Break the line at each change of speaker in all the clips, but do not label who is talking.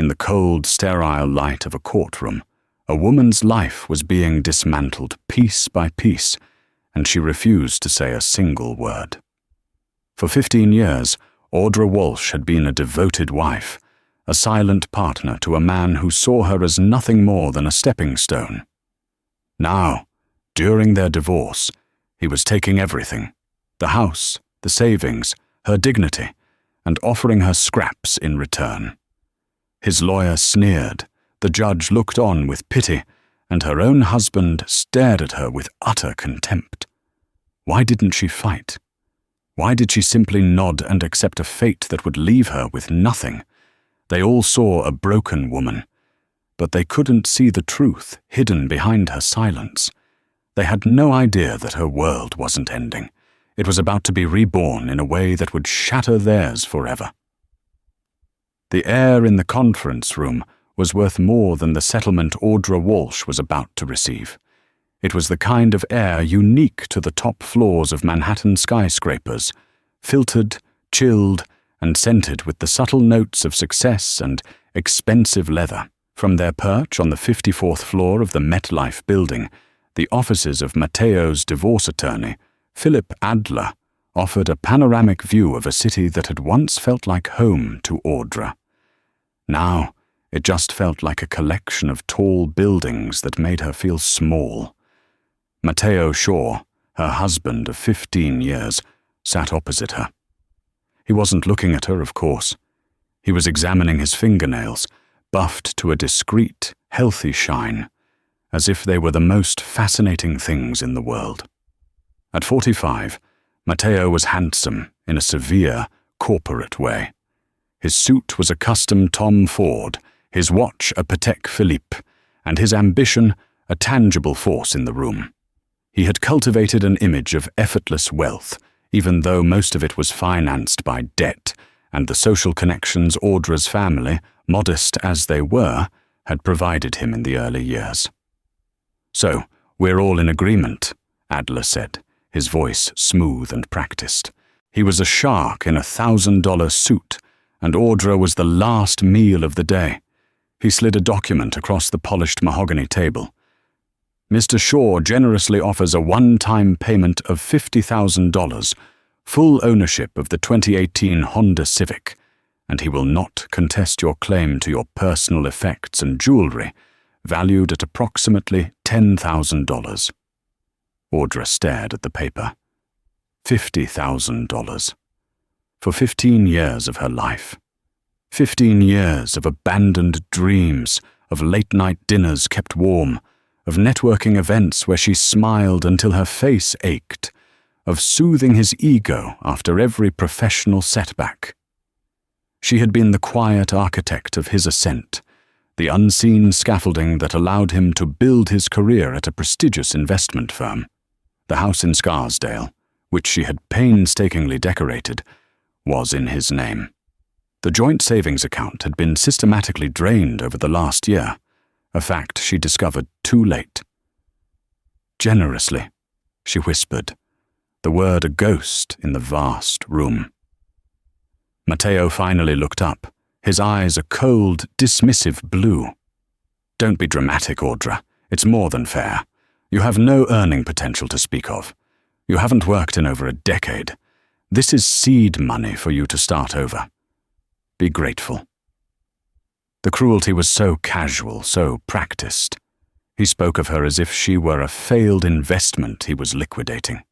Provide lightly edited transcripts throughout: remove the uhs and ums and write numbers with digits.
In the cold, sterile light of a courtroom, a woman's life was being dismantled piece by piece, and she refused to say a single word. For 15 years, Audra Walsh had been a devoted wife, a silent partner to a man who saw her as nothing more than a stepping stone. Now, during their divorce, he was taking everything, the house, the savings, her dignity, and offering her scraps in return. His lawyer sneered, the judge looked on with pity, and her own husband stared at her with utter contempt. Why didn't she fight? Why did she simply nod and accept a fate that would leave her with nothing? They all saw a broken woman, but they couldn't see the truth hidden behind her silence. They had no idea that her world wasn't ending. It was about to be reborn in a way that would shatter theirs forever. The air in the conference room was worth more than the settlement Audra Walsh was about to receive. It was the kind of air unique to the top floors of Manhattan skyscrapers, filtered, chilled, and scented with the subtle notes of success and expensive leather. From their perch on the 54th floor of the MetLife building, the offices of Matteo's divorce attorney, Philip Adler, offered a panoramic view of a city that had once felt like home to Audra. Now, it just felt like a collection of tall buildings that made her feel small. Matteo Shaw, her husband of 15 years, sat opposite her. He wasn't looking at her, of course. He was examining his fingernails, buffed to a discreet, healthy shine, as if they were the most fascinating things in the world. At 45, Matteo was handsome in a severe, corporate way. His suit was a custom Tom Ford, his watch a Patek Philippe, and his ambition a tangible force in the room. He had cultivated an image of effortless wealth, even though most of it was financed by debt, and the social connections Audra's family, modest as they were, had provided him in the early years. "So, we're all in agreement," Adler said, his voice smooth and practiced. He was a shark in a $1,000 suit, and Audra was the last meal of the day. He slid a document across the polished mahogany table. "Mr. Shaw generously offers a one-time payment of $50,000, full ownership of the 2018 Honda Civic, and he will not contest your claim to your personal effects and jewelry, valued at approximately $10,000. Audra stared at the paper. $50,000. For 15 years of her life. 15 years of abandoned dreams, of late-night dinners kept warm, of networking events where she smiled until her face ached, of soothing his ego after every professional setback. She had been the quiet architect of his ascent, the unseen scaffolding that allowed him to build his career at a prestigious investment firm. The house in Scarsdale, which she had painstakingly decorated, was in his name. The joint savings account had been systematically drained over the last year, a fact she discovered too late. "Generously," she whispered, the word a ghost in the vast room. Matteo finally looked up, his eyes a cold, dismissive blue. "Don't be dramatic, Audra. It's more than fair. You have no earning potential to speak of. You haven't worked in over a decade. This is seed money for you to start over. Be grateful." The cruelty was so casual, so practiced. He spoke of her as if she were a failed investment he was liquidating.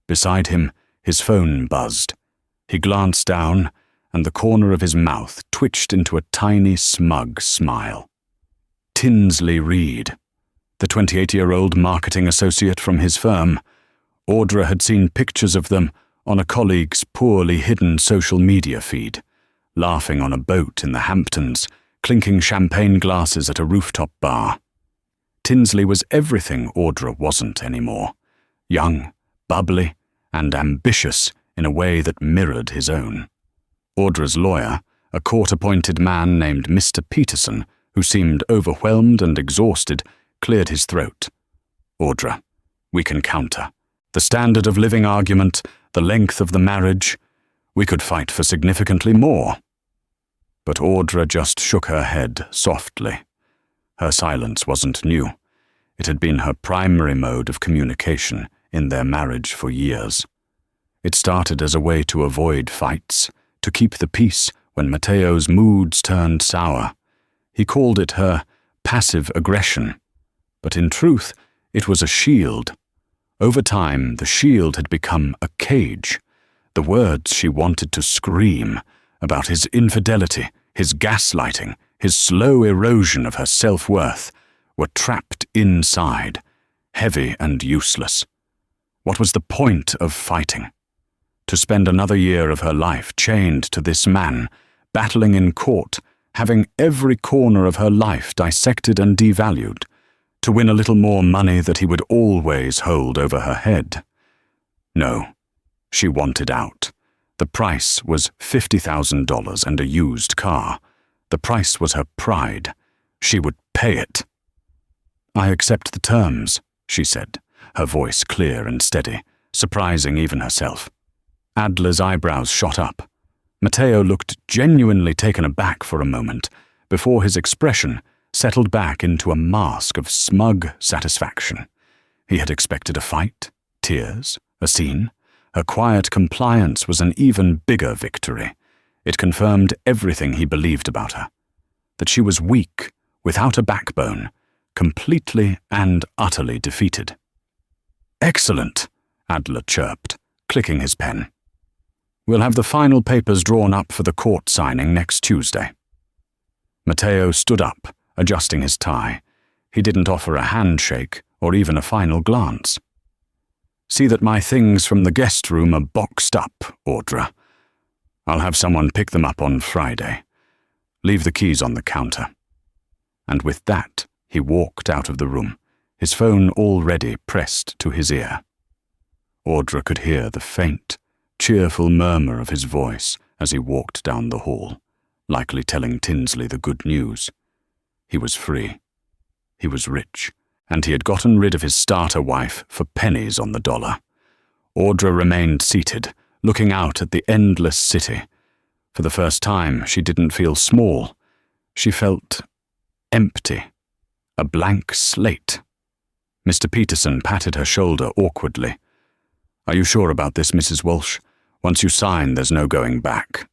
Beside him, his phone buzzed. He glanced down, and the corner of his mouth twitched into a tiny, smug smile. Tinsley Reed, the 28-year-old marketing associate from his firm. Audra had seen pictures of them on a colleague's poorly hidden social media feed, laughing on a boat in the Hamptons, clinking champagne glasses at a rooftop bar. Tinsley was everything Audra wasn't anymore. Young, bubbly, and ambitious in a way that mirrored his own. Audra's lawyer, a court-appointed man named Mr. Peterson, who seemed overwhelmed and exhausted, cleared his throat. "Audra, we can counter. The standard of living argument, the length of the marriage, we could fight for significantly more." but Audra just shook her head softly. Her silence wasn't new. It had been her primary mode of communication in their marriage for years. It started as a way to avoid fights, to keep the peace when Matteo's moods turned sour. He called it her passive aggression, but in truth, it was a shield. Over time, the shield had become a cage. The words she wanted to scream about his infidelity, his gaslighting, his slow erosion of her self-worth were trapped inside, heavy and useless. What was the point of fighting? To spend another year of her life chained to this man, battling in court, having every corner of her life dissected and devalued, to win a little more money that he would always hold over her head. No, she wanted out. The price was $50,000 and a used car. The price was her pride. She would pay it. "I accept the terms," she said, her voice clear and steady, surprising even herself. Adler's eyebrows shot up. Matteo looked genuinely taken aback for a moment, before his expression settled back into a mask of smug satisfaction. He had expected a fight, tears, a scene. Her quiet compliance was an even bigger victory. It confirmed everything he believed about her. That she was weak, without a backbone, completely and utterly defeated. "Excellent," Adler chirped, clicking his pen. "We'll have the final papers drawn up for the court signing next Tuesday." Matteo stood up, adjusting his tie. He didn't offer a handshake or even a final glance. "See that my things from the guest room are boxed up, Audra. I'll have someone pick them up on Friday. Leave the keys on the counter." And with that, he walked out of the room, his phone already pressed to his ear. Audra could hear the faint, cheerful murmur of his voice as he walked down the hall, likely telling Tinsley the good news. He was free. He was rich, and he had gotten rid of his starter wife for pennies on the dollar. Audra remained seated, looking out at the endless city. For the first time, she didn't feel small. She felt empty, a blank slate. Mr. Peterson patted her shoulder awkwardly. "Are you sure about this, Mrs. Walsh? Once you sign, there's no going back."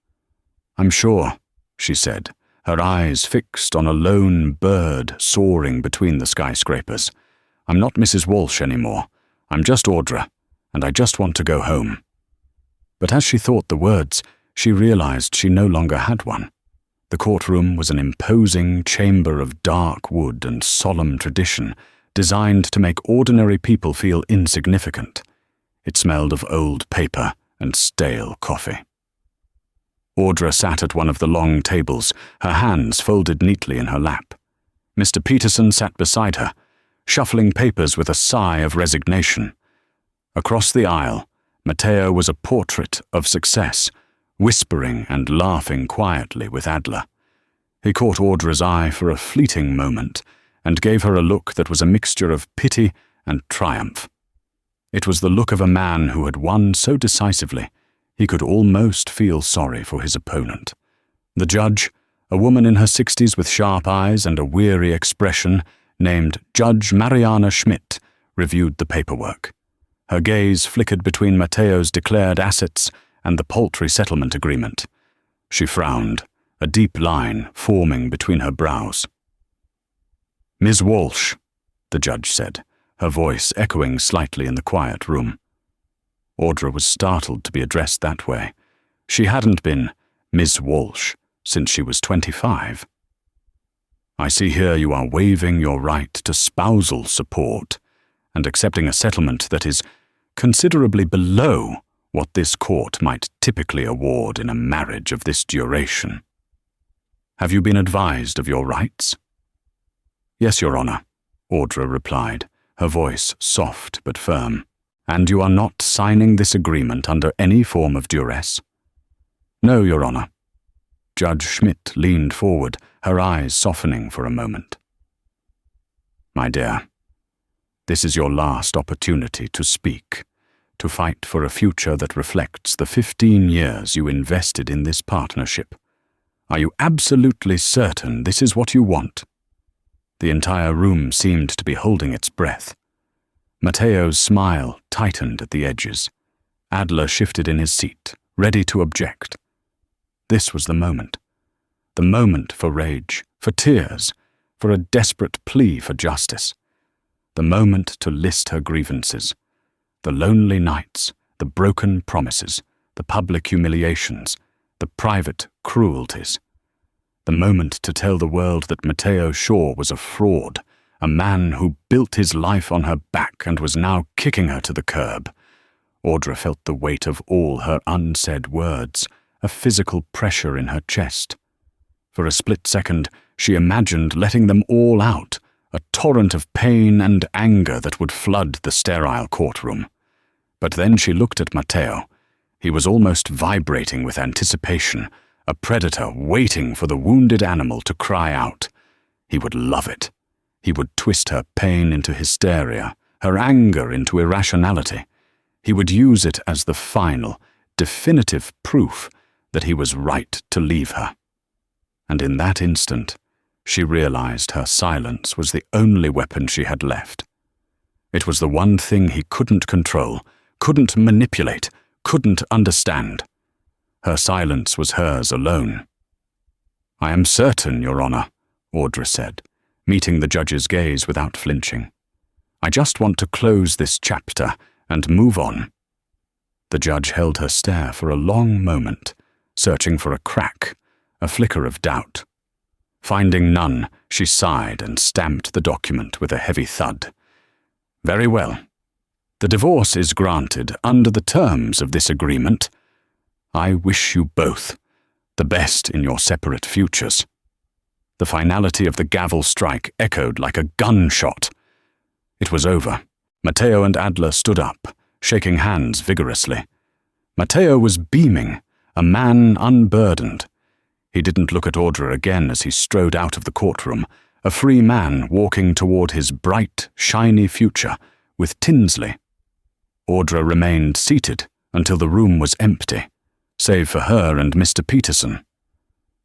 "I'm sure," she said, her eyes fixed on a lone bird soaring between the skyscrapers. "I'm not Mrs. Walsh anymore. I'm just Audra, and I just want to go home." But as she thought the words, she realized she no longer had one. The courtroom was an imposing chamber of dark wood and solemn tradition, designed to make ordinary people feel insignificant. It smelled of old paper and stale coffee. Audra sat at one of the long tables, her hands folded neatly in her lap. Mr. Peterson sat beside her, shuffling papers with a sigh of resignation. Across the aisle, Matteo was a portrait of success, whispering and laughing quietly with Adler. He caught Audra's eye for a fleeting moment and gave her a look that was a mixture of pity and triumph. It was the look of a man who had won so decisively, he could almost feel sorry for his opponent. The judge, a woman in her 60s with sharp eyes and a weary expression, named Judge Mariana Schmidt, reviewed the paperwork. Her gaze flickered between Matteo's declared assets and the paltry settlement agreement. She frowned, a deep line forming between her brows. "Ms. Walsh," the judge said, her voice echoing slightly in the quiet room. Audra was startled to be addressed that way. She hadn't been Miss Walsh since she was 25. "I see here you are waiving your right to spousal support and accepting a settlement that is considerably below what this court might typically award in a marriage of this duration. Have you been advised of your rights?" "Yes, Your Honor," Audra replied, her voice soft but firm. "And you are not signing this agreement under any form of duress?" "No, Your Honor." Judge Schmidt leaned forward, her eyes softening for a moment. "My dear, this is your last opportunity to speak, to fight for a future that reflects the 15 years you invested in this partnership. Are you absolutely certain this is what you want?" The entire room seemed to be holding its breath. Matteo's smile tightened at the edges. Adler shifted in his seat, ready to object. This was the moment. The moment for rage, for tears, for a desperate plea for justice. The moment to list her grievances. The lonely nights, the broken promises, the public humiliations, the private cruelties. The moment to tell the world that Matteo Shaw was a fraud, a man who built his life on her back and was now kicking her to the curb. Audra felt the weight of all her unsaid words, a physical pressure in her chest. For a split second, she imagined letting them all out, a torrent of pain and anger that would flood the sterile courtroom. But then she looked at Matteo. He was almost vibrating with anticipation, a predator waiting for the wounded animal to cry out. He would love it. He would twist her pain into hysteria, her anger into irrationality. He would use it as the final, definitive proof that he was right to leave her. And in that instant, she realized her silence was the only weapon she had left. It was the one thing he couldn't control, couldn't manipulate, couldn't understand. Her silence was hers alone. "I am certain, Your Honor," Audra said, meeting the judge's gaze without flinching. "I just want to close this chapter and move on." The judge held her stare for a long moment, searching for a crack, a flicker of doubt. Finding none, she sighed and stamped the document with a heavy thud. "Very well. The divorce is granted under the terms of this agreement. I wish you both the best in your separate futures." The finality of the gavel strike echoed like a gunshot. It was over. Matteo and Adler stood up, shaking hands vigorously. Matteo was beaming, a man unburdened. He didn't look at Audra again as he strode out of the courtroom, a free man walking toward his bright, shiny future with Tinsley. Audra remained seated until the room was empty, save for her and Mr. Peterson.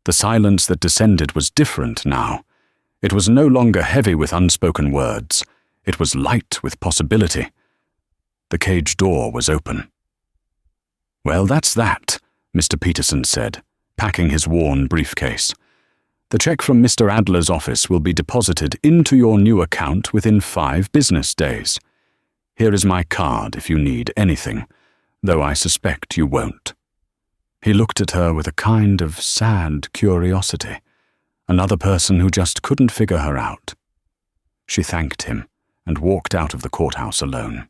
The silence that descended was different now. It was no longer heavy with unspoken words. It was light with possibility. The cage door was open. "Well, that's that," Mr. Peterson said, packing his worn briefcase. "The check from Mr. Adler's office will be deposited into your new account within 5 business days. Here is my card if you need anything, though I suspect you won't." He looked at her with a kind of sad curiosity, another person who just couldn't figure her out. She thanked him and walked out of the courthouse alone.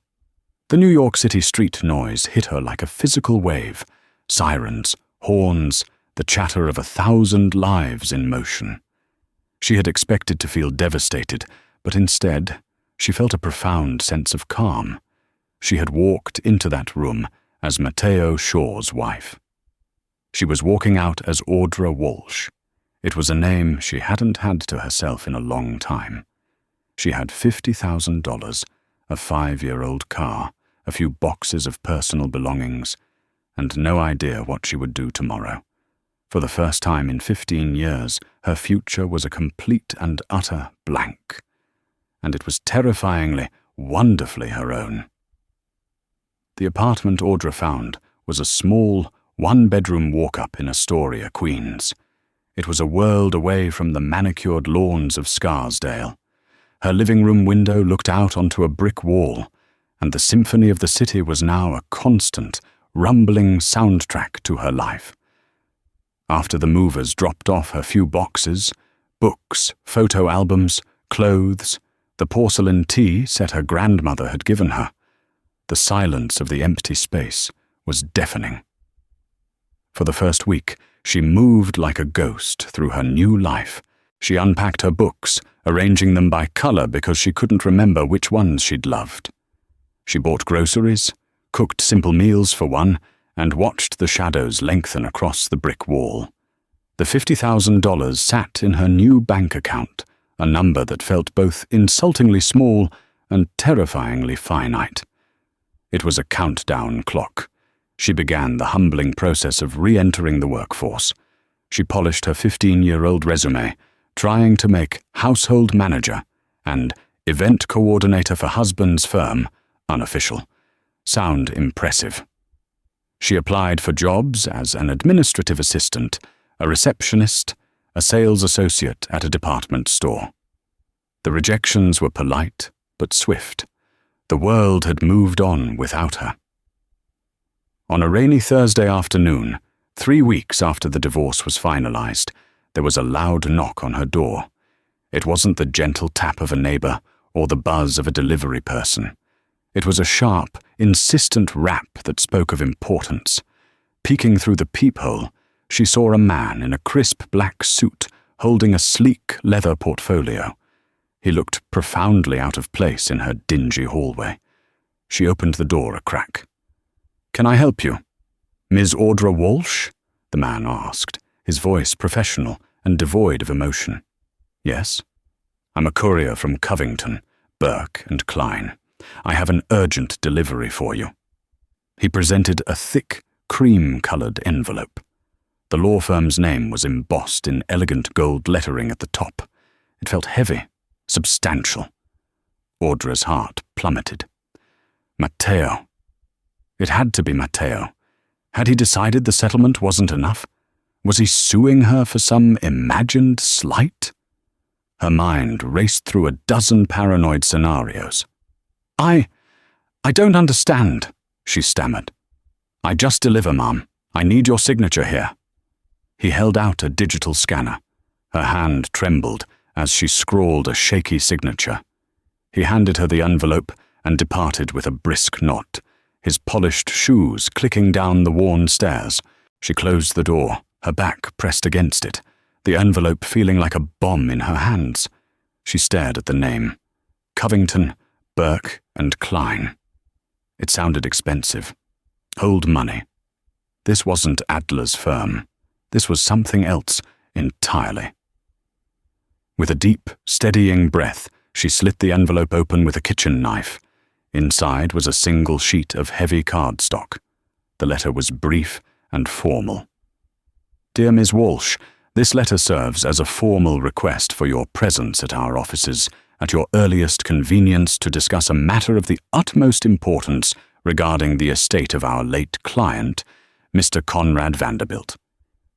The New York City street noise hit her like a physical wave, sirens, horns, the chatter of 1,000 lives in motion. She had expected to feel devastated, but instead, she felt a profound sense of calm. She had walked into that room as Matteo Shaw's wife. She was walking out as Audra Walsh. It was a name she hadn't had to herself in a long time. She had $50,000, a 5-year-old car, a few boxes of personal belongings, and no idea what she would do tomorrow. For the first time in 15 years, her future was a complete and utter blank. And it was terrifyingly, wonderfully her own. The apartment Audra found was a small, 1-bedroom walk-up in Astoria, Queens. It was a world away from the manicured lawns of Scarsdale. Her living room window looked out onto a brick wall, and the symphony of the city was now a constant, rumbling soundtrack to her life. After the movers dropped off her few boxes, books, photo albums, clothes, the porcelain tea set her grandmother had given her, the silence of the empty space was deafening. For the first week, she moved like a ghost through her new life. She unpacked her books, arranging them by color because she couldn't remember which ones she'd loved. She bought groceries, cooked simple meals for one, and watched the shadows lengthen across the brick wall. The $50,000 sat in her new bank account, a number that felt both insultingly small and terrifyingly finite. It was a countdown clock. She began the humbling process of re-entering the workforce. She polished her 15-year-old resume, trying to make household manager and event coordinator for husband's firm, unofficial, sound impressive. She applied for jobs as an administrative assistant, a receptionist, a sales associate at a department store. The rejections were polite but swift. The world had moved on without her. On a rainy Thursday afternoon, 3 weeks after the divorce was finalized, there was a loud knock on her door. It wasn't the gentle tap of a neighbor or the buzz of a delivery person. It was a sharp, insistent rap that spoke of importance. Peeking through the peephole, she saw a man in a crisp black suit holding a sleek leather portfolio. He looked profoundly out of place in her dingy hallway. She opened the door a crack. "Can I help you? Ms. Audra Walsh?" the man asked, his voice professional and devoid of emotion. "Yes. I'm a courier from Covington, Burke and Klein. I have an urgent delivery for you." He presented a thick, cream-colored envelope. The law firm's name was embossed in elegant gold lettering at the top. It felt heavy, substantial. Audra's heart plummeted. Matteo. It had to be Matteo. Had he decided the settlement wasn't enough? Was he suing her for some imagined slight? Her mind raced through a dozen paranoid scenarios. I don't understand," she stammered. "I just deliver, Mom. I need your signature here." He held out a digital scanner. Her hand trembled as she scrawled a shaky signature. He handed her the envelope and departed with a brisk nod, his polished shoes clicking down the worn stairs. She closed the door, her back pressed against it, the envelope feeling like a bomb in her hands. She stared at the name. Covington, Burke and Klein. It sounded expensive. Old money. This wasn't Adler's firm. This was something else entirely. With a deep, steadying breath, she slit the envelope open with a kitchen knife. Inside was a single sheet of heavy cardstock. The letter was brief and formal. "Dear Ms. Walsh, this letter serves as a formal request for your presence at our offices at your earliest convenience to discuss a matter of the utmost importance regarding the estate of our late client, Mr. Conrad Vanderbilt.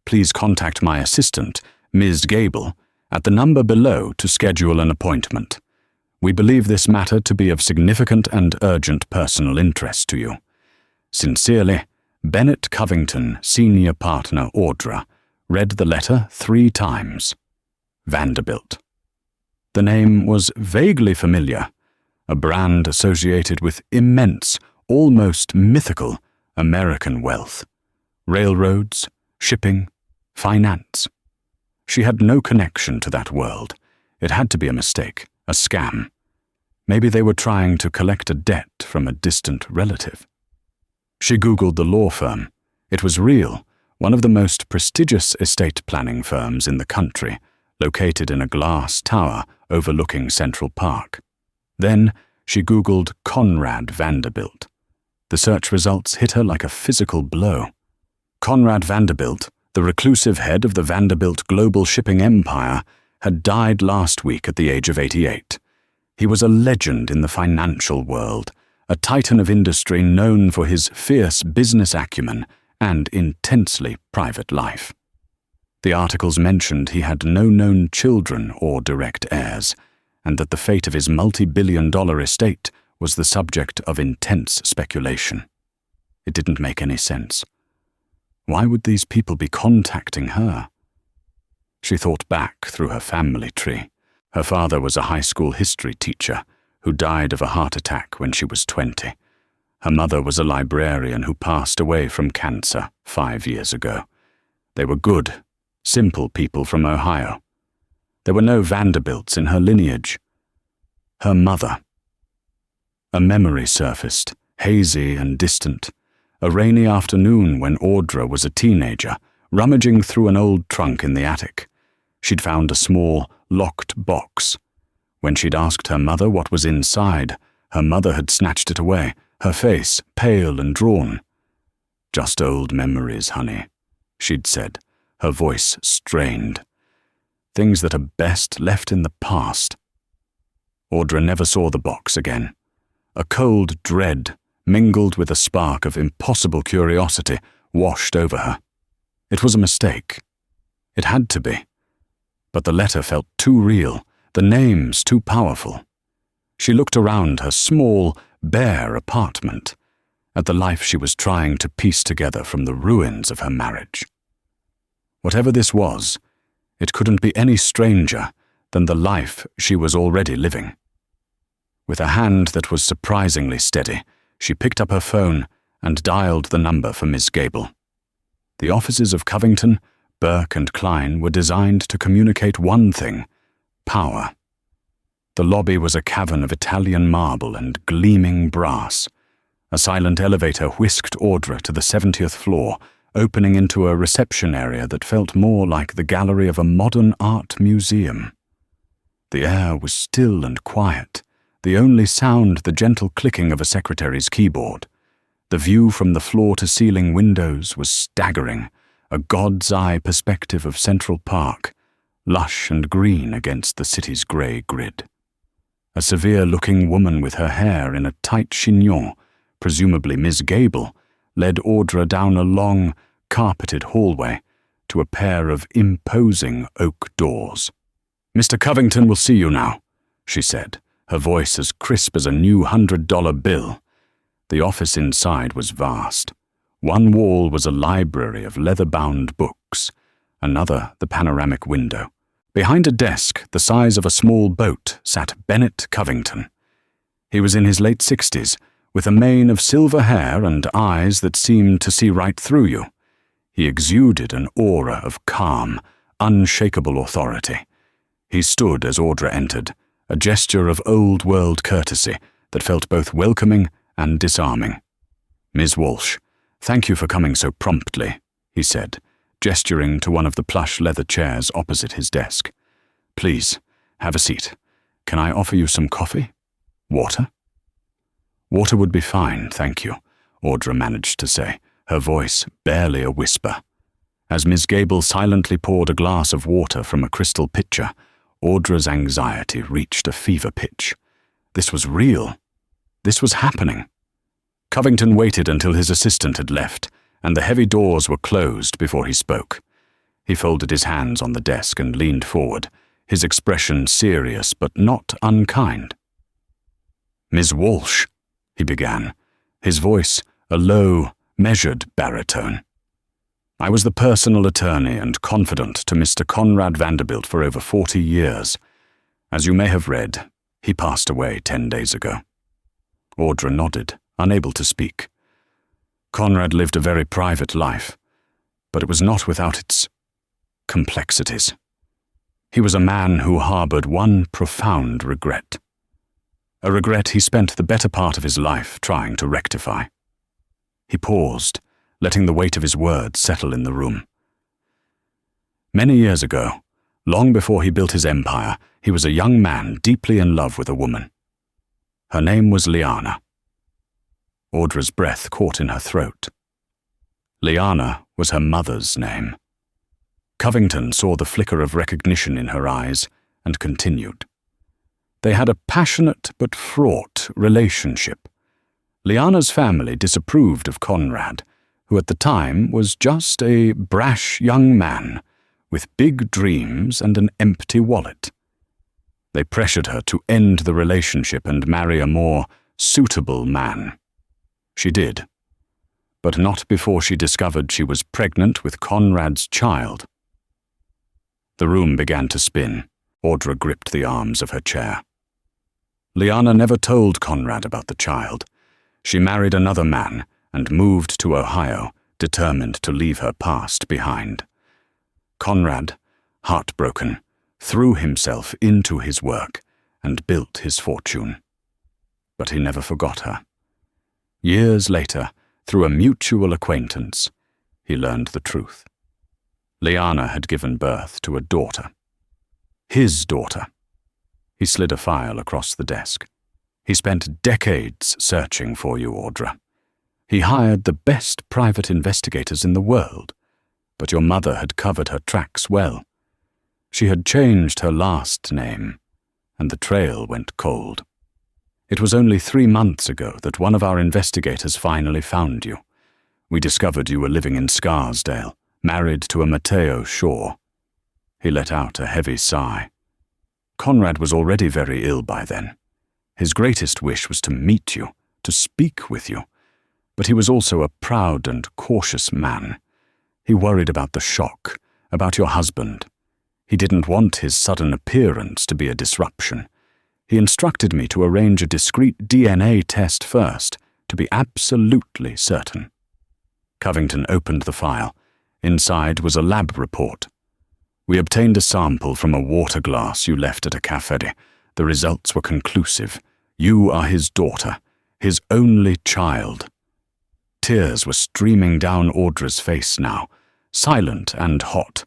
Please contact my assistant, Ms. Gable, at the number below to schedule an appointment. We believe this matter to be of significant and urgent personal interest to you. Sincerely, Bennett Covington, Senior Partner Audra," read the letter 3 times. Vanderbilt. The name was vaguely familiar, a brand associated with immense, almost mythical, American wealth. Railroads, shipping, finance. She had no connection to that world. It had to be a mistake, a scam. Maybe they were trying to collect a debt from a distant relative. She Googled the law firm. It was real, one of the most prestigious estate planning firms in the country, located in a glass tower overlooking Central Park. Then she Googled Conrad Vanderbilt. The search results hit her like a physical blow. Conrad Vanderbilt, the reclusive head of the Vanderbilt global shipping empire, had died last week at the age of 88. He was a legend in the financial world, a titan of industry known for his fierce business acumen and intensely private life. The articles mentioned he had no known children or direct heirs, and that the fate of his multi-billion-dollar estate was the subject of intense speculation. It didn't make any sense. Why would these people be contacting her? She thought back through her family tree. Her father was a high school history teacher who died of a heart attack when she was 20. Her mother was a librarian who passed away from cancer 5 years ago. They were good, simple people from Ohio. There were no Vanderbilts in her lineage. Her mother. A memory surfaced, hazy and distant. A rainy afternoon when Audra was a teenager, rummaging through an old trunk in the attic. She'd found a small, locked box. When she'd asked her mother what was inside, her mother had snatched it away, her face pale and drawn. "Just old memories, honey," she'd said, her voice strained. Things that are best left in the past. Audra never saw the box again. A cold dread, mingled with a spark of impossible curiosity, washed over her. It was a mistake. It had to be. But the letter felt too real, the names too powerful. She looked around her small, bare apartment, at the life she was trying to piece together from the ruins of her marriage. Whatever this was, it couldn't be any stranger than the life she was already living. With a hand that was surprisingly steady, she picked up her phone and dialed the number for Miss Gable. The offices of Covington, Burke and Klein were designed to communicate one thing: power. The lobby was a cavern of Italian marble and gleaming brass. A silent elevator whisked Audra to the 70th floor, opening into a reception area that felt more like the gallery of a modern art museum. The air was still and quiet, the only sound the gentle clicking of a secretary's keyboard. The view from the floor-to-ceiling windows was staggering, a god's-eye perspective of Central Park, lush and green against the city's grey grid. A severe-looking woman with her hair in a tight chignon, presumably Miss Gable, led Audra down a long, carpeted hallway to a pair of imposing oak doors. "Mr. Covington will see you now," she said, her voice as crisp as a new $100 bill. The office inside was vast. One wall was a library of leather-bound books, another the panoramic window. Behind a desk the size of a small boat sat Bennett Covington. He was in his late 60s, with a mane of silver hair and eyes that seemed to see right through you. He exuded an aura of calm, unshakable authority. He stood as Audra entered, a gesture of old-world courtesy that felt both welcoming and disarming. "Ms. Walsh, thank you for coming so promptly," he said, gesturing to one of the plush leather chairs opposite his desk. "Please, have a seat. Can I offer you some coffee? Water?" "Water would be fine, thank you," Audra managed to say, her voice barely a whisper. As Miss Gable silently poured a glass of water from a crystal pitcher, Audra's anxiety reached a fever pitch. This was real. This was happening. Covington waited until his assistant had left, and the heavy doors were closed before he spoke. He folded his hands on the desk and leaned forward, his expression serious but not unkind. "Ms. Walsh," he began, his voice a low, measured baritone. "I was the personal attorney and confidant to Mr. Conrad Vanderbilt for over 40 years. As you may have read, he passed away 10 days ago." Audra nodded, unable to speak. Conrad lived a very private life, but it was not without its complexities. He was a man who harbored one profound regret. A regret he spent the better part of his life trying to rectify. He paused, letting the weight of his words settle in the room. Many years ago, long before he built his empire, he was a young man deeply in love with a woman. Her name was Liana. Audra's breath caught in her throat. Liana was her mother's name. Covington saw the flicker of recognition in her eyes and continued. They had a passionate but fraught relationship. Liana's family disapproved of Conrad, who at the time was just a brash young man with big dreams and an empty wallet. They pressured her to end the relationship and marry a more suitable man. She did, but not before she discovered she was pregnant with Conrad's child. The room began to spin. Audra gripped the arms of her chair. Liana never told Conrad about the child. She married another man and moved to Ohio, determined to leave her past behind. Conrad, heartbroken, threw himself into his work and built his fortune. But he never forgot her. Years later, through a mutual acquaintance, he learned the truth. Liana had given birth to a daughter. His daughter. He slid a file across the desk. He spent decades searching for you, Audra. He hired the best private investigators in the world. but your mother had covered her tracks well. She had changed her last name, and the trail went cold. It was only 3 months ago that one of our investigators finally found you. We discovered you were living in Scarsdale, married to a Mateo Shaw. He let out a heavy sigh. Conrad was already very ill by then. His greatest wish was to meet you, to speak with you, but he was also a proud and cautious man. He worried about the shock, about your husband. He didn't want his sudden appearance to be a disruption. He instructed me to arrange a discreet DNA test first, to be absolutely certain. Covington opened the file. Inside was a lab report. We obtained a sample from a water glass you left at a cafe. The results were conclusive. You are his daughter, his only child. Tears were streaming down Audra's face now, silent and hot.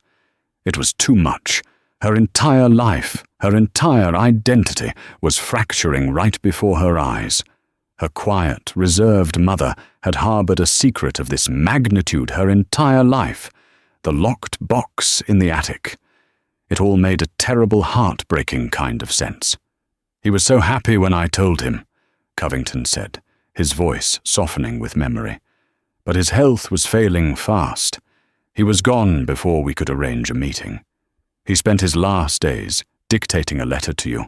It was too much. Her entire life, her entire identity was fracturing right before her eyes. Her quiet, reserved mother had harbored a secret of this magnitude her entire life, the locked box in the attic. It all made a terrible, heartbreaking kind of sense. He was so happy when I told him, Covington said, his voice softening with memory. But his health was failing fast. He was gone before we could arrange a meeting. He spent his last days dictating a letter to you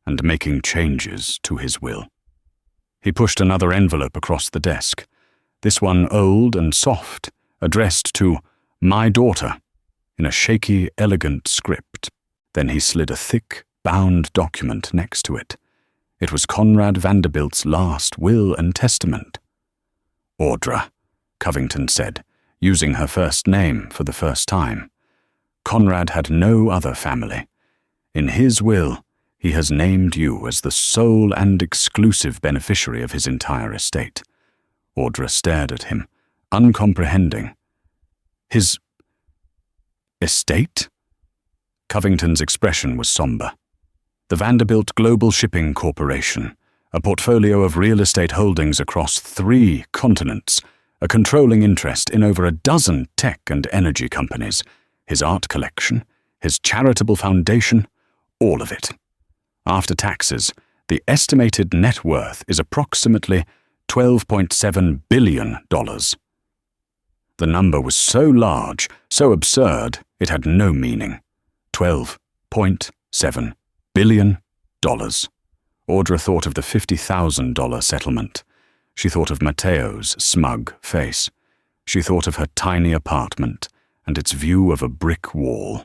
and making changes to his will. He pushed another envelope across the desk, this one old and soft, addressed to my daughter, in a shaky, elegant script. Then he slid a thick, bound document next to it. It was Conrad Vanderbilt's last will and testament. Audra, Covington said, using her first name for the first time. Conrad had no other family. In his will, he has named you as the sole and exclusive beneficiary of his entire estate. Audra stared at him, uncomprehending. His estate? Covington's expression was somber. The Vanderbilt Global Shipping Corporation, a portfolio of real estate holdings across 3 continents, a controlling interest in over a dozen tech and energy companies, his art collection, his charitable foundation, all of it. After taxes, the estimated net worth is approximately $12.7 billion. The number was so large, so absurd, it had no meaning. $12.7 billion. Audra thought of the $50,000 settlement. She thought of Mateo's smug face. She thought of her tiny apartment and its view of a brick wall.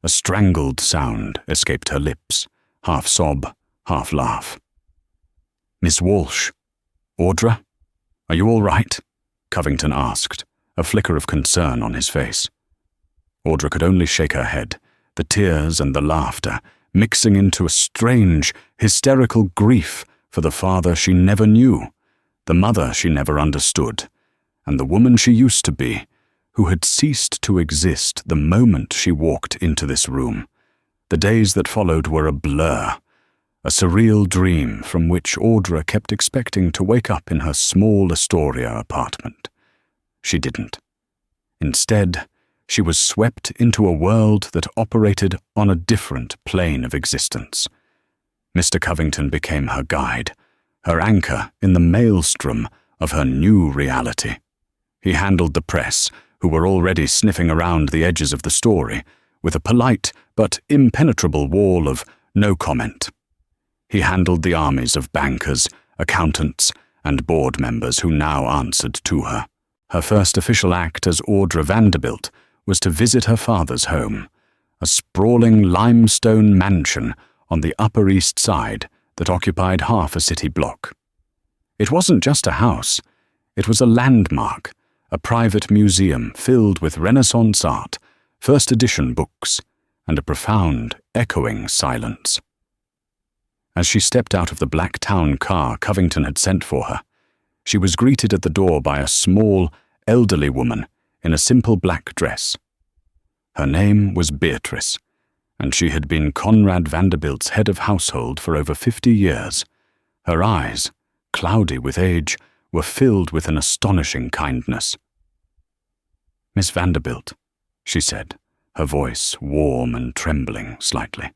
A strangled sound escaped her lips, half sob, half laugh. Miss Walsh, Audra, are you all right? Covington asked, a flicker of concern on his face. Audra could only shake her head, the tears and the laughter mixing into a strange, hysterical grief for the father she never knew, the mother she never understood, and the woman she used to be, who had ceased to exist the moment she walked into this room. The days that followed were a blur, a surreal dream from which Audra kept expecting to wake up in her small Astoria apartment. She didn't. Instead, she was swept into a world that operated on a different plane of existence. Mr. Covington became her guide, her anchor in the maelstrom of her new reality. He handled the press, who were already sniffing around the edges of the story, with a polite but impenetrable wall of no comment. He handled the armies of bankers, accountants, and board members who now answered to her. Her first official act as Audra Vanderbilt was to visit her father's home, a sprawling limestone mansion on the Upper East Side that occupied half a city block. It wasn't just a house, it was a landmark, a private museum filled with Renaissance art, first edition books, and a profound, echoing silence. As she stepped out of the black town car Covington had sent for her, she was greeted at the door by a small, elderly woman in a simple black dress. Her name was Beatrice, and she had been Conrad Vanderbilt's head of household for over 50 years. Her eyes, cloudy with age, were filled with an astonishing kindness. Miss Vanderbilt, she said, her voice warm and trembling slightly.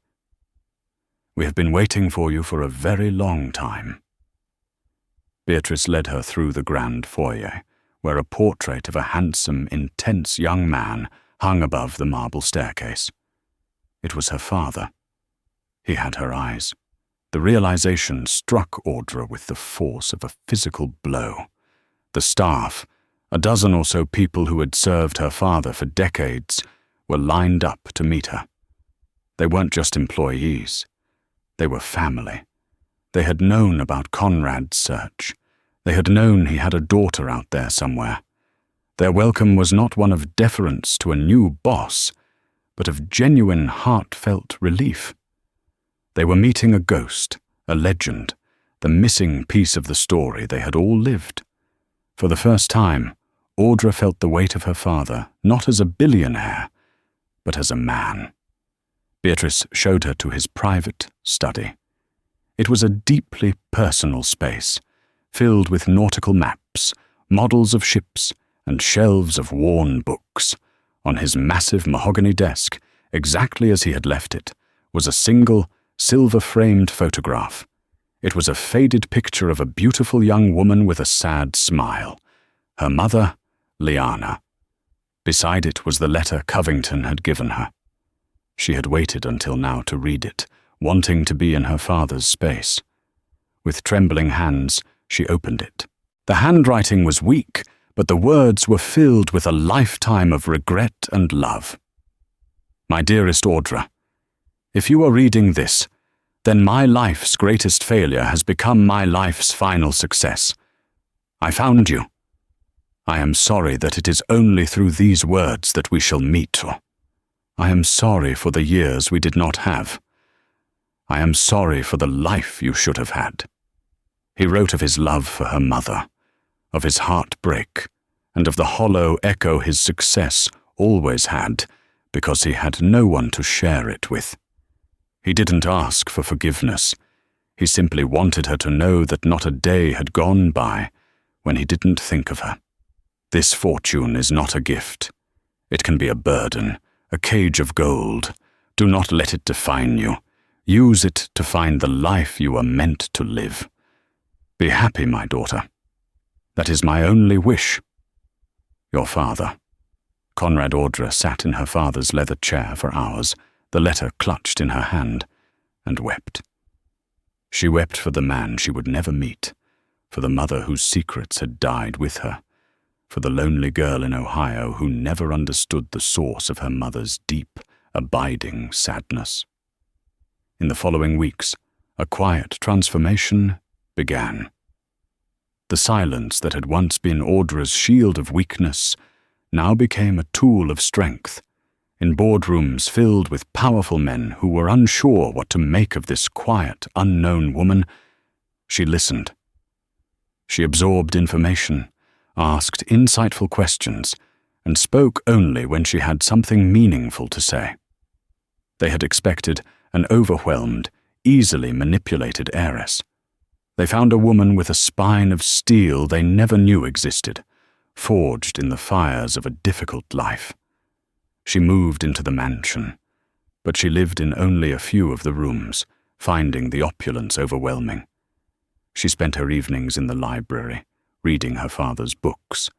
"We have been waiting for you for a very long time." Beatrice led her through the grand foyer, where a portrait of a handsome, intense young man hung above the marble staircase. It was her father. He had her eyes. The realization struck Audra with the force of a physical blow. The staff, a dozen or so people who had served her father for decades, were lined up to meet her. They weren't just employees. They were family. They had known about Conrad's search. They had known he had a daughter out there somewhere. Their welcome was not one of deference to a new boss, but of genuine, heartfelt relief. They were meeting a ghost, a legend, the missing piece of the story they had all lived. For the first time, Audra felt the weight of her father, not as a billionaire, but as a man. Beatrice showed her to his private study. It was a deeply personal space, filled with nautical maps, models of ships, and shelves of worn books. On his massive mahogany desk, exactly as he had left it, was a single, silver-framed photograph. It was a faded picture of a beautiful young woman with a sad smile. Her mother, Liana. Beside it was the letter Covington had given her. She had waited until now to read it, wanting to be in her father's space. With trembling hands, she opened it. The handwriting was weak, but the words were filled with a lifetime of regret and love. "My dearest Audra, if you are reading this, then my life's greatest failure has become my life's final success. I found you. I am sorry that it is only through these words that we shall meet. I am sorry for the years we did not have. I am sorry for the life you should have had." He wrote of his love for her mother, of his heartbreak, and of the hollow echo his success always had because he had no one to share it with. He didn't ask for forgiveness. He simply wanted her to know that not a day had gone by when he didn't think of her. "This fortune is not a gift. It can be a burden, a cage of gold. Do not let it define you. Use it to find the life you are meant to live. Be happy, my daughter. That is my only wish. Your father." Conrad Audra sat in her father's leather chair for hours, the letter clutched in her hand, and wept. She wept for the man she would never meet, for the mother whose secrets had died with her, for the lonely girl in Ohio who never understood the source of her mother's deep, abiding sadness. In the following weeks, a quiet transformation began. The silence that had once been Audra's shield of weakness now became a tool of strength. In boardrooms filled with powerful men who were unsure what to make of this quiet, unknown woman, she listened. She absorbed information, asked insightful questions, and spoke only when she had something meaningful to say. They had expected an overwhelmed, easily manipulated heiress. They found a woman with a spine of steel they never knew existed, forged in the fires of a difficult life. She moved into the mansion, but she lived in only a few of the rooms, finding the opulence overwhelming. She spent her evenings in the library, reading her father's books,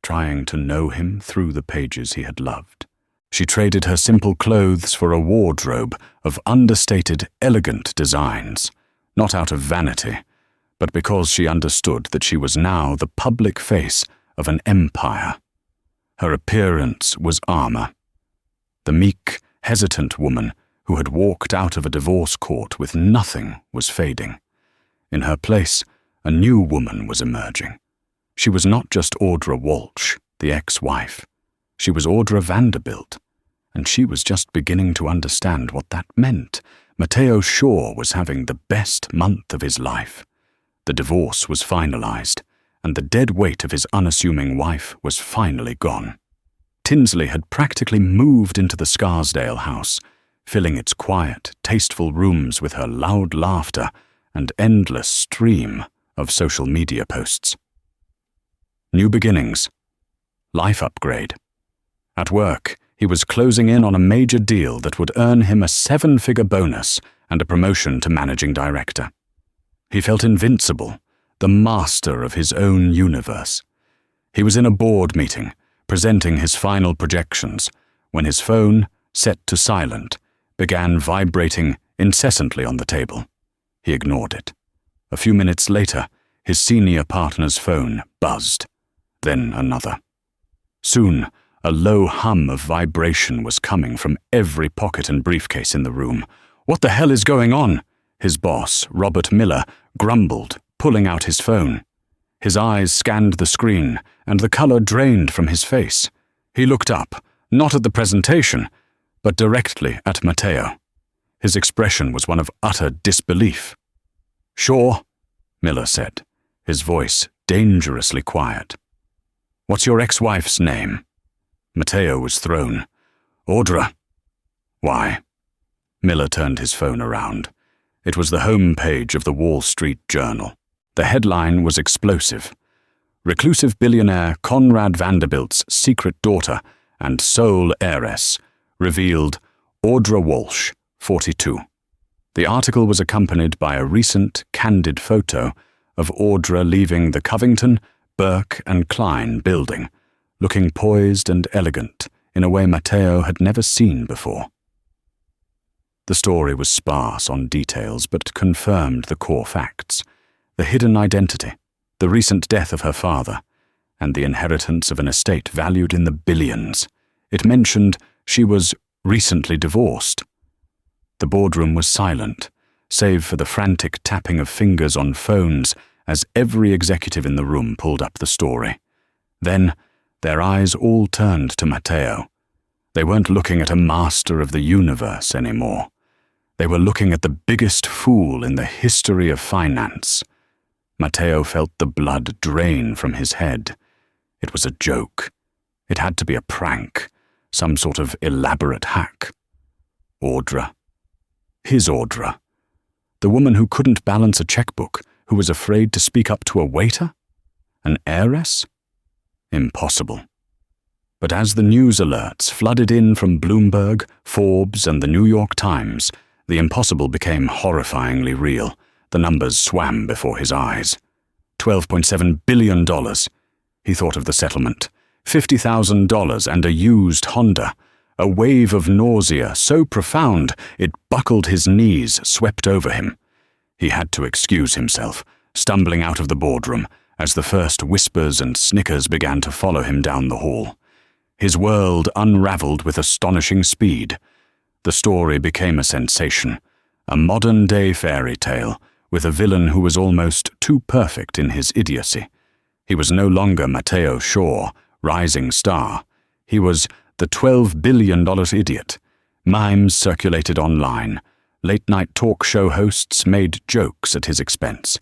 trying to know him through the pages he had loved. She traded her simple clothes for a wardrobe of understated, elegant designs, not out of vanity, but because she understood that she was now the public face of an empire. Her appearance was armor. The meek, hesitant woman who had walked out of a divorce court with nothing was fading. In her place, a new woman was emerging. She was not just Audra Walsh, the ex-wife. She was Audra Vanderbilt, and she was just beginning to understand what that meant. Mateo Shaw was having the best month of his life. The divorce was finalized, and the dead weight of his unassuming wife was finally gone. Tinsley had practically moved into the Scarsdale house, filling its quiet, tasteful rooms with her loud laughter and endless stream of social media posts. New beginnings. Life upgrade. At work, He was closing in on a major deal that would earn him a 7-figure bonus and a promotion to managing director. He felt invincible, the master of his own universe. He was in a board meeting, presenting his final projections, when his phone, set to silent, began vibrating incessantly on the table. He ignored it. A few minutes later, his senior partner's phone buzzed, then another. Soon, a low hum of vibration was coming from every pocket and briefcase in the room. "What the hell is going on?" his boss, Robert Miller, grumbled, pulling out his phone. His eyes scanned the screen, and the color drained from his face. He looked up, not at the presentation, but directly at Matteo. His expression was one of utter disbelief. "Sure," Miller said, his voice dangerously quiet. "What's your ex-wife's name?" Matteo was thrown. "Audra." "Why?" Miller turned his phone around. It was the home page of the Wall Street Journal. The headline was explosive. Reclusive billionaire Conrad Vanderbilt's secret daughter and sole heiress revealed Audra Walsh, 42. The article was accompanied by a recent, candid photo of Audra leaving the Covington, Burke and Klein building, looking poised and elegant in a way Matteo had never seen before. The story was sparse on details but confirmed the core facts: the hidden identity, the recent death of her father, and the inheritance of an estate valued in the billions. It mentioned she was recently divorced. The boardroom was silent, save for the frantic tapping of fingers on phones as every executive in the room pulled up the story. Then, their eyes all turned to Matteo. They weren't looking at a master of the universe anymore. They were looking at the biggest fool in the history of finance. Matteo felt the blood drain from his head. It was a joke. It had to be a prank, some sort of elaborate hack. Audra. His Audra. The woman who couldn't balance a checkbook, who was afraid to speak up to a waiter? An heiress? Impossible. But as the news alerts flooded in from Bloomberg, Forbes, and the New York Times, the impossible became horrifyingly real. The numbers swam before his eyes. $12.7 billion. He thought of the settlement. $50,000 and a used Honda. A wave of nausea so profound it buckled his knees, swept over him. He had to excuse himself, stumbling out of the boardroom as the first whispers and snickers began to follow him down the hall. His world unraveled with astonishing speed. The story became a sensation, a modern-day fairy tale, with a villain who was almost too perfect in his idiocy. He was no longer Matteo Shaw, rising star. He was the $12 billion idiot. Mimes circulated online. Late-night talk show hosts made jokes at his expense.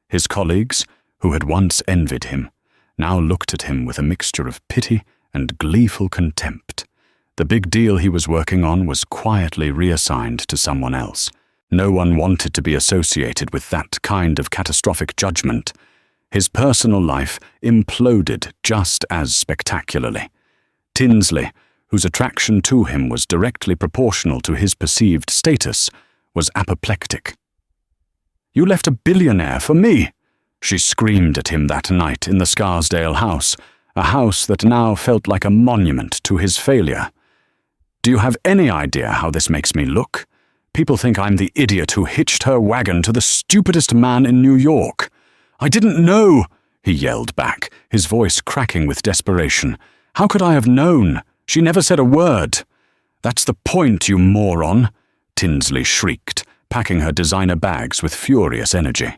His colleagues, who had once envied him, now looked at him with a mixture of pity and gleeful contempt. The big deal he was working on was quietly reassigned to someone else. No one wanted to be associated with that kind of catastrophic judgment. His personal life imploded just as spectacularly. Tinsley, whose attraction to him was directly proportional to his perceived status, was apoplectic. "You left a billionaire for me," she screamed at him that night in the Scarsdale house, a house that now felt like a monument to his failure. "Do you have any idea how this makes me look? People think I'm the idiot who hitched her wagon to the stupidest man in New York. I didn't know," he yelled back, his voice cracking with desperation. "How could I have known? She never said a word." "That's the point, you moron," Tinsley shrieked, packing her designer bags with furious energy.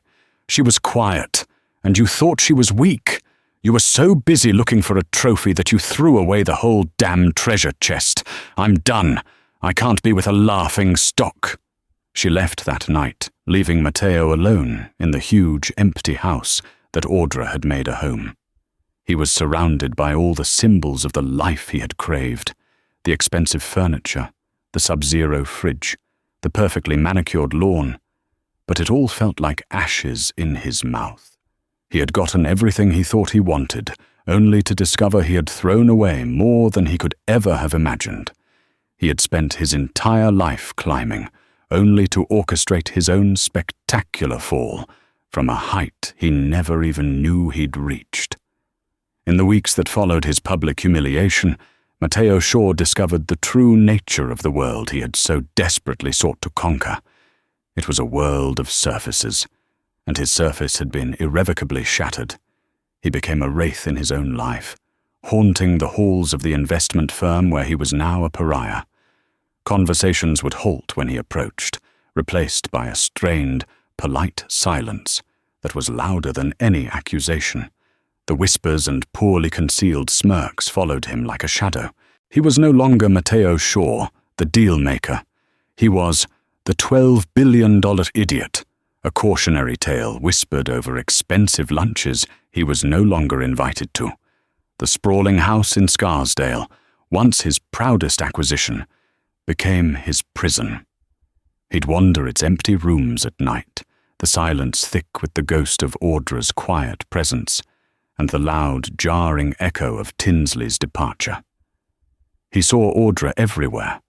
"She was quiet, and you thought she was weak. You were so busy looking for a trophy that you threw away the whole damn treasure chest. I'm done. I can't be with a laughing stock." She left that night, leaving Matteo alone in the huge, empty house that Audra had made a home. He was surrounded by all the symbols of the life he had craved: the expensive furniture, the sub-zero fridge, the perfectly manicured lawn. But it all felt like ashes in his mouth. He had gotten everything he thought he wanted, only to discover he had thrown away more than he could ever have imagined. He had spent his entire life climbing, only to orchestrate his own spectacular fall from a height he never even knew he'd reached. In the weeks that followed his public humiliation, Matteo Shaw discovered the true nature of the world he had so desperately sought to conquer. It was a world of surfaces, and his surface had been irrevocably shattered. He became a wraith in his own life, haunting the halls of the investment firm where he was now a pariah. Conversations would halt when he approached, replaced by a strained, polite silence that was louder than any accusation. The whispers and poorly concealed smirks followed him like a shadow. He was no longer Matteo Shaw, the deal-maker. He was the $12 billion idiot, a cautionary tale whispered over expensive lunches he was no longer invited to. The sprawling house in Scarsdale, once his proudest acquisition, became his prison. He'd wander its empty rooms at night, the silence thick with the ghost of Audra's quiet presence, and the loud, jarring echo of Tinsley's departure. He saw Audra everywhere,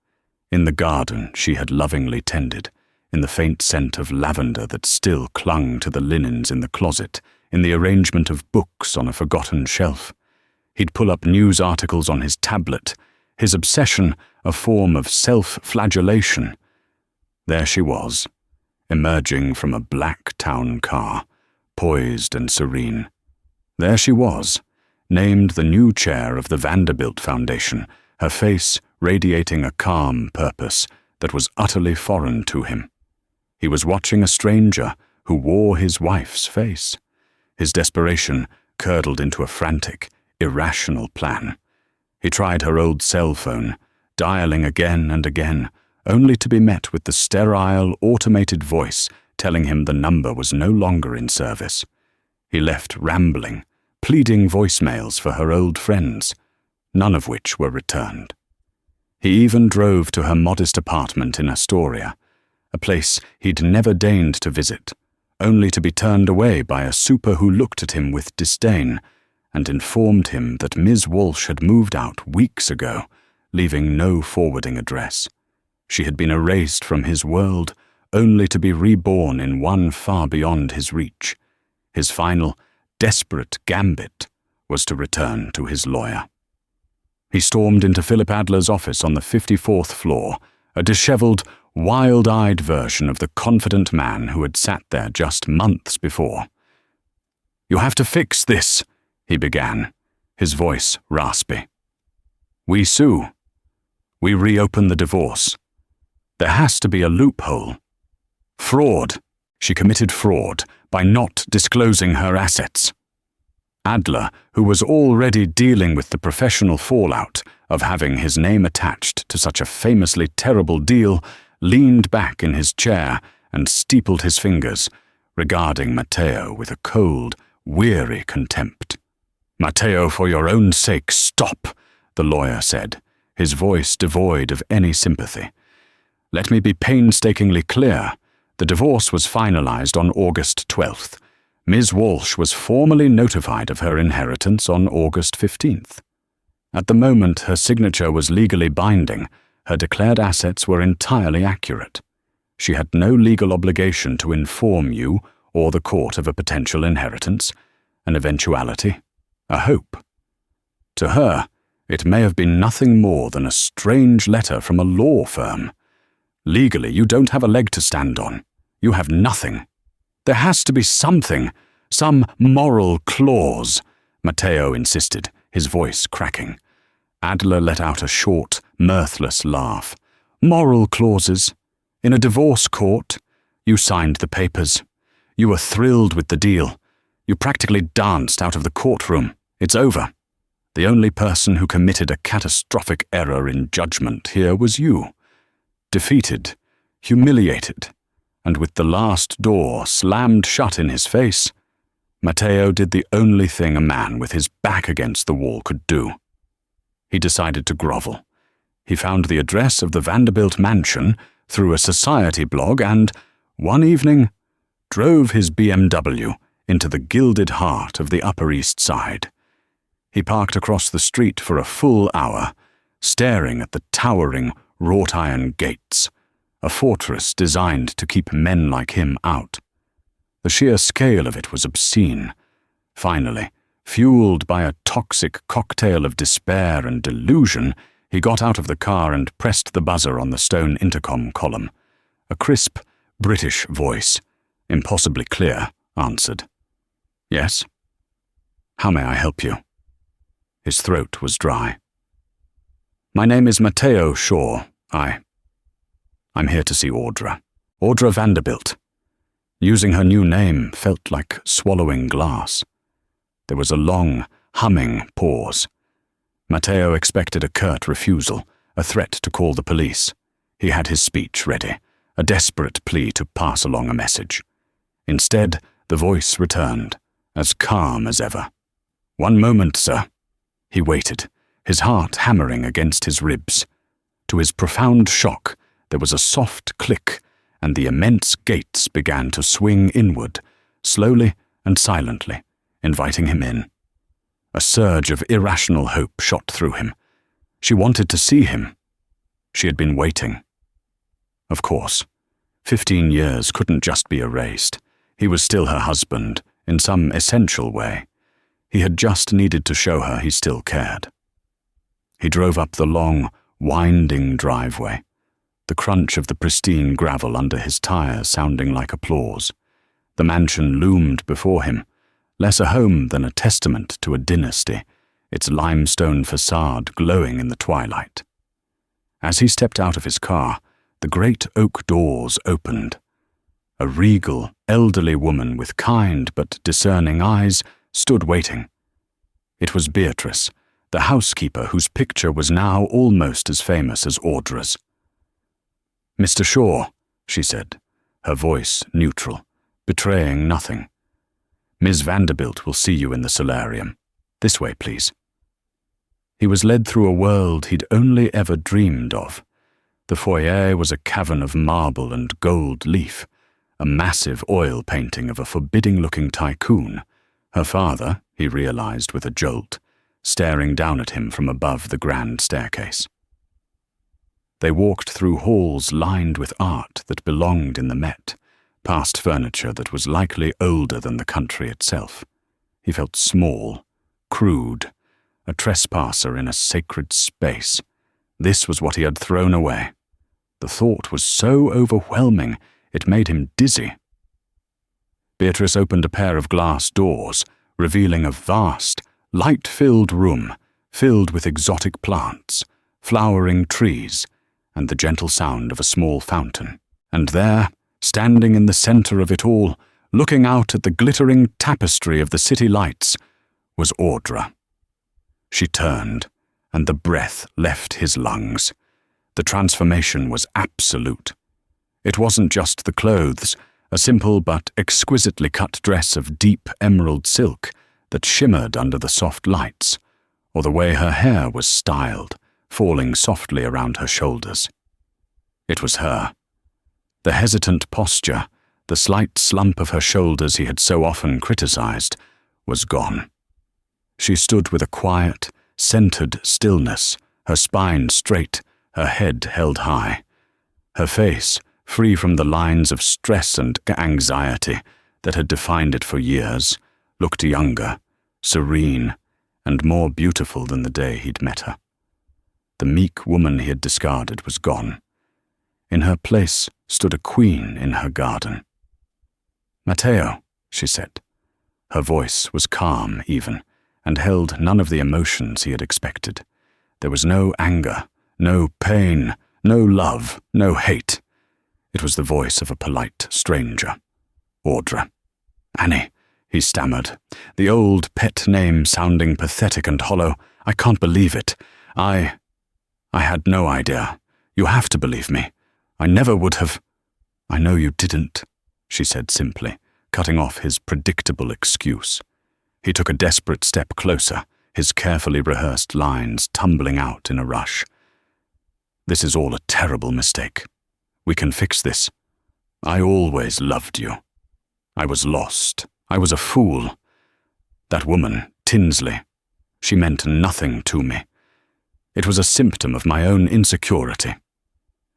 in the garden she had lovingly tended, in the faint scent of lavender that still clung to the linens in the closet, in the arrangement of books on a forgotten shelf. He'd pull up news articles on his tablet, his obsession a form of self-flagellation. There she was, emerging from a black town car, poised and serene. There she was, named the new chair of the Vanderbilt Foundation, her face radiating a calm purpose that was utterly foreign to him. He was watching a stranger who wore his wife's face. His desperation curdled into a frantic, irrational plan. He tried her old cell phone, dialing again and again, only to be met with the sterile, automated voice telling him the number was no longer in service. He left rambling, pleading voicemails for her old friends, none of which were returned. He even drove to her modest apartment in Astoria, a place he'd never deigned to visit, only to be turned away by a super who looked at him with disdain and informed him that Ms. Walsh had moved out weeks ago, leaving no forwarding address. She had been erased from his world, only to be reborn in one far beyond his reach. His final, desperate gambit was to return to his lawyer. He stormed into Philip Adler's office on the 54th floor, a disheveled, wild-eyed version of the confident man who had sat there just months before. "You have to fix this," he began, his voice raspy. "We sue. We reopen the divorce. There has to be a loophole. Fraud. She committed fraud by not disclosing her assets." Adler, who was already dealing with the professional fallout of having his name attached to such a famously terrible deal, leaned back in his chair and steepled his fingers, regarding Matteo with a cold, weary contempt. "Matteo, for your own sake, stop," the lawyer said, his voice devoid of any sympathy. "Let me be painstakingly clear. The divorce was finalized on August 12th. Ms. Walsh was formally notified of her inheritance on August 15th. At the moment her signature was legally binding, her declared assets were entirely accurate. She had no legal obligation to inform you or the court of a potential inheritance, an eventuality, a hope. To her, it may have been nothing more than a strange letter from a law firm. Legally, you don't have a leg to stand on. You have nothing. There has to be something, some moral clause," Matteo insisted, his voice cracking. Adler let out a short, mirthless laugh. "Moral clauses? In a divorce court? You signed the papers. You were thrilled with the deal. You practically danced out of the courtroom. It's over. The only person who committed a catastrophic error in judgment here was you. Defeated, humiliated, and with the last door slammed shut in his face, Matteo did the only thing a man with his back against the wall could do. He decided to grovel. He found the address of the Vanderbilt mansion through a society blog and, one evening, drove his BMW into the gilded heart of the Upper East Side. He parked across the street for a full hour, staring at the towering wrought-iron gates, a fortress designed to keep men like him out. The sheer scale of it was obscene. Finally, fueled by a toxic cocktail of despair and delusion, he got out of the car and pressed the buzzer on the stone intercom column. A crisp, British voice, impossibly clear, answered. "Yes? How may I help you?" His throat was dry. "My name is Matteo Shaw. I'm here to see Audra. Audra Vanderbilt." Using her new name felt like swallowing glass. There was a long, humming pause. Matteo expected a curt refusal, a threat to call the police. He had his speech ready, a desperate plea to pass along a message. Instead, the voice returned, as calm as ever. "One moment, sir." He waited, his heart hammering against his ribs. To his profound shock, there was a soft click, and the immense gates began to swing inward, slowly and silently, inviting him in. A surge of irrational hope shot through him. She wanted to see him. She had been waiting. Of course, 15 years couldn't just be erased. He was still her husband, in some essential way. He had just needed to show her he still cared. He drove up the long, winding driveway, the crunch of the pristine gravel under his tires sounding like applause. The mansion loomed before him, less a home than a testament to a dynasty, its limestone facade glowing in the twilight. As he stepped out of his car, the great oak doors opened. A regal, elderly woman with kind but discerning eyes stood waiting. It was Beatrice, the housekeeper whose picture was now almost as famous as Audra's. "Mr. Shaw," she said, her voice neutral, betraying nothing. "Ms. Vanderbilt will see you in the solarium. This way, please." He was led through a world he'd only ever dreamed of. The foyer was a cavern of marble and gold leaf, a massive oil painting of a forbidding-looking tycoon, her father, he realized with a jolt, staring down at him from above the grand staircase. They walked through halls lined with art that belonged in the Met, past furniture that was likely older than the country itself. He felt small, crude, a trespasser in a sacred space. This was what he had thrown away. The thought was so overwhelming, it made him dizzy. Beatrice opened a pair of glass doors, revealing a vast, light-filled room filled with exotic plants, flowering trees, and the gentle sound of a small fountain. And there, standing in the center of it all, looking out at the glittering tapestry of the city lights, was Audra. She turned, and the breath left his lungs. The transformation was absolute. It wasn't just the clothes, a simple but exquisitely cut dress of deep emerald silk that shimmered under the soft lights, or the way her hair was styled, falling softly around her shoulders. It was her. The hesitant posture, the slight slump of her shoulders he had so often criticized, was gone. She stood with a quiet, centered stillness, her spine straight, her head held high. Her face, free from the lines of stress and anxiety that had defined it for years, looked younger, serene, and more beautiful than the day he'd met her. The meek woman he had discarded was gone. In her place stood a queen in her garden. "Matteo," she said. Her voice was calm even, and held none of the emotions he had expected. There was no anger, no pain, no love, no hate. It was the voice of a polite stranger. "Audra." "Annie," he stammered, the old pet name sounding pathetic and hollow. "I can't believe it. I had no idea. You have to believe me. I never would have—" "I know you didn't," she said simply, cutting off his predictable excuse. He took a desperate step closer, his carefully rehearsed lines tumbling out in a rush. "This is all a terrible mistake. We can fix this. I always loved you. I was lost. I was a fool. That woman, Tinsley, She meant nothing to me. It was a symptom of my own insecurity.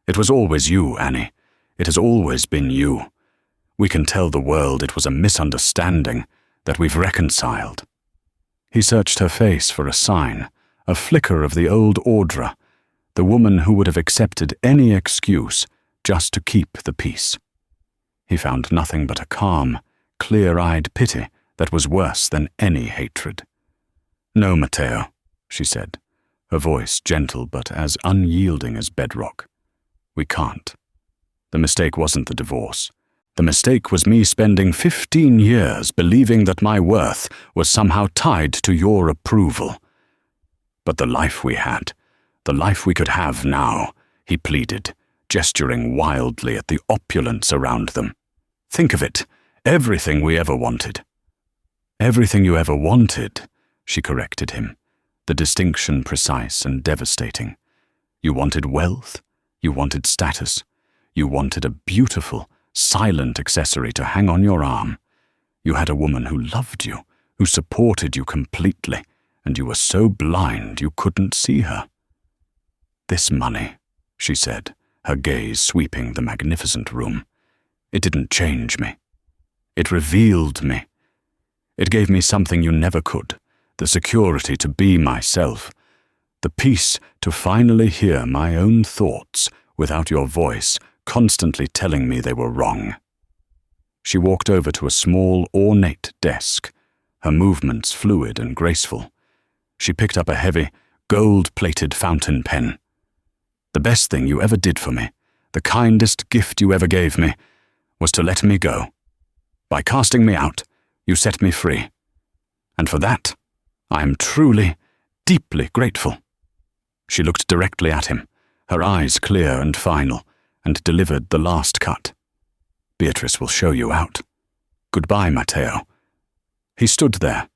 It was always you, Annie. It has always been you. We can tell the world it was a misunderstanding, that we've reconciled." He searched her face for a sign, a flicker of the old Audra, the woman who would have accepted any excuse just to keep the peace. He found nothing but a calm, clear-eyed pity that was worse than any hatred. "No, Matteo," she said, her voice gentle but as unyielding as bedrock. "We can't. The mistake wasn't the divorce. The mistake was me spending 15 years believing that my worth was somehow tied to your approval. But the life we had, the life we could have now," he pleaded, gesturing wildly at the opulence around them. "Think of it, everything we ever wanted." "Everything you ever wanted," she corrected him, the distinction precise and devastating. "You wanted wealth, you wanted status, you wanted a beautiful, silent accessory to hang on your arm. You had a woman who loved you, who supported you completely, and you were so blind you couldn't see her." "This money," she said, her gaze sweeping the magnificent room. "It didn't change me. It revealed me. It gave me something you never could, the security to be myself, the peace to finally hear my own thoughts without your voice constantly telling me they were wrong." She walked over to a small, ornate desk, her movements fluid and graceful. She picked up a heavy, gold-plated fountain pen. "The best thing you ever did for me, the kindest gift you ever gave me, was to let me go. By casting me out, you set me free. And for that, I am truly, deeply grateful." She looked directly at him, her eyes clear and final, and delivered the last cut. "Beatrice will show you out. Goodbye, Matteo." He stood there,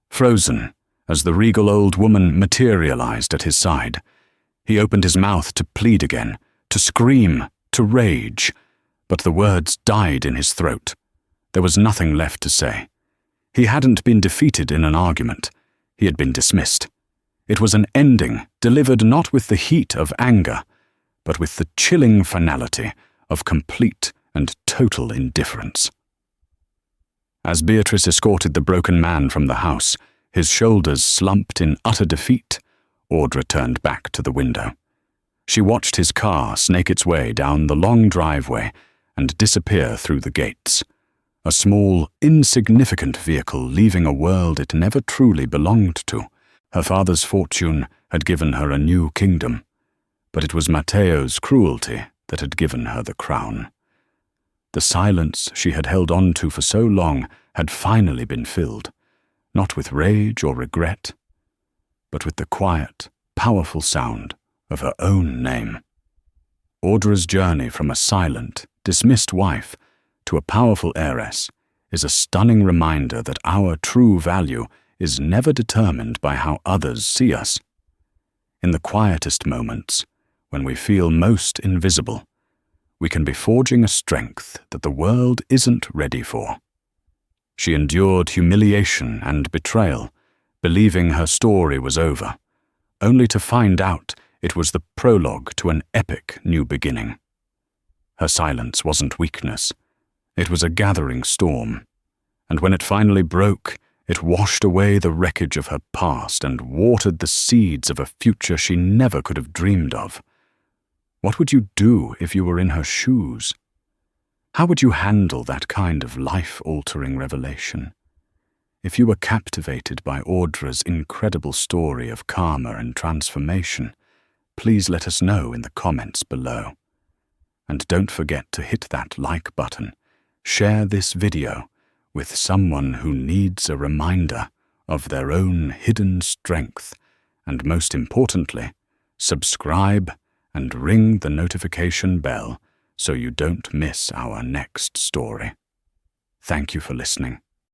frozen, as the regal old woman materialized at his side. He opened his mouth to plead again, to scream, to rage, but the words died in his throat. There was nothing left to say. He hadn't been defeated in an argument. He had been dismissed. It was an ending delivered not with the heat of anger, but with the chilling finality of complete and total indifference. As Beatrice escorted the broken man from the house, his shoulders slumped in utter defeat, Audra turned back to the window. She watched his car snake its way down the long driveway and disappear through the gates. A small, insignificant vehicle leaving a world it never truly belonged to. Her father's fortune had given her a new kingdom, but it was Matteo's cruelty that had given her the crown. The silence she had held on to for so long had finally been filled, not with rage or regret, but with the quiet, powerful sound of her own name. Audra's journey from a silent, dismissed wife to a powerful heiress is a stunning reminder that our true value is never determined by how others see us. In the quietest moments, when we feel most invisible, we can be forging a strength that the world isn't ready for. She endured humiliation and betrayal, believing her story was over, only to find out it was the prologue to an epic new beginning. Her silence wasn't weakness. It was a gathering storm, and when it finally broke, it washed away the wreckage of her past and watered the seeds of a future she never could have dreamed of. What would you do if you were in her shoes? How would you handle that kind of life-altering revelation? If you were captivated by Audra's incredible story of karma and transformation, please let us know in the comments below. And don't forget to hit that like button. Share this video with someone who needs a reminder of their own hidden strength, and most importantly, subscribe and ring the notification bell so you don't miss our next story. Thank you for listening.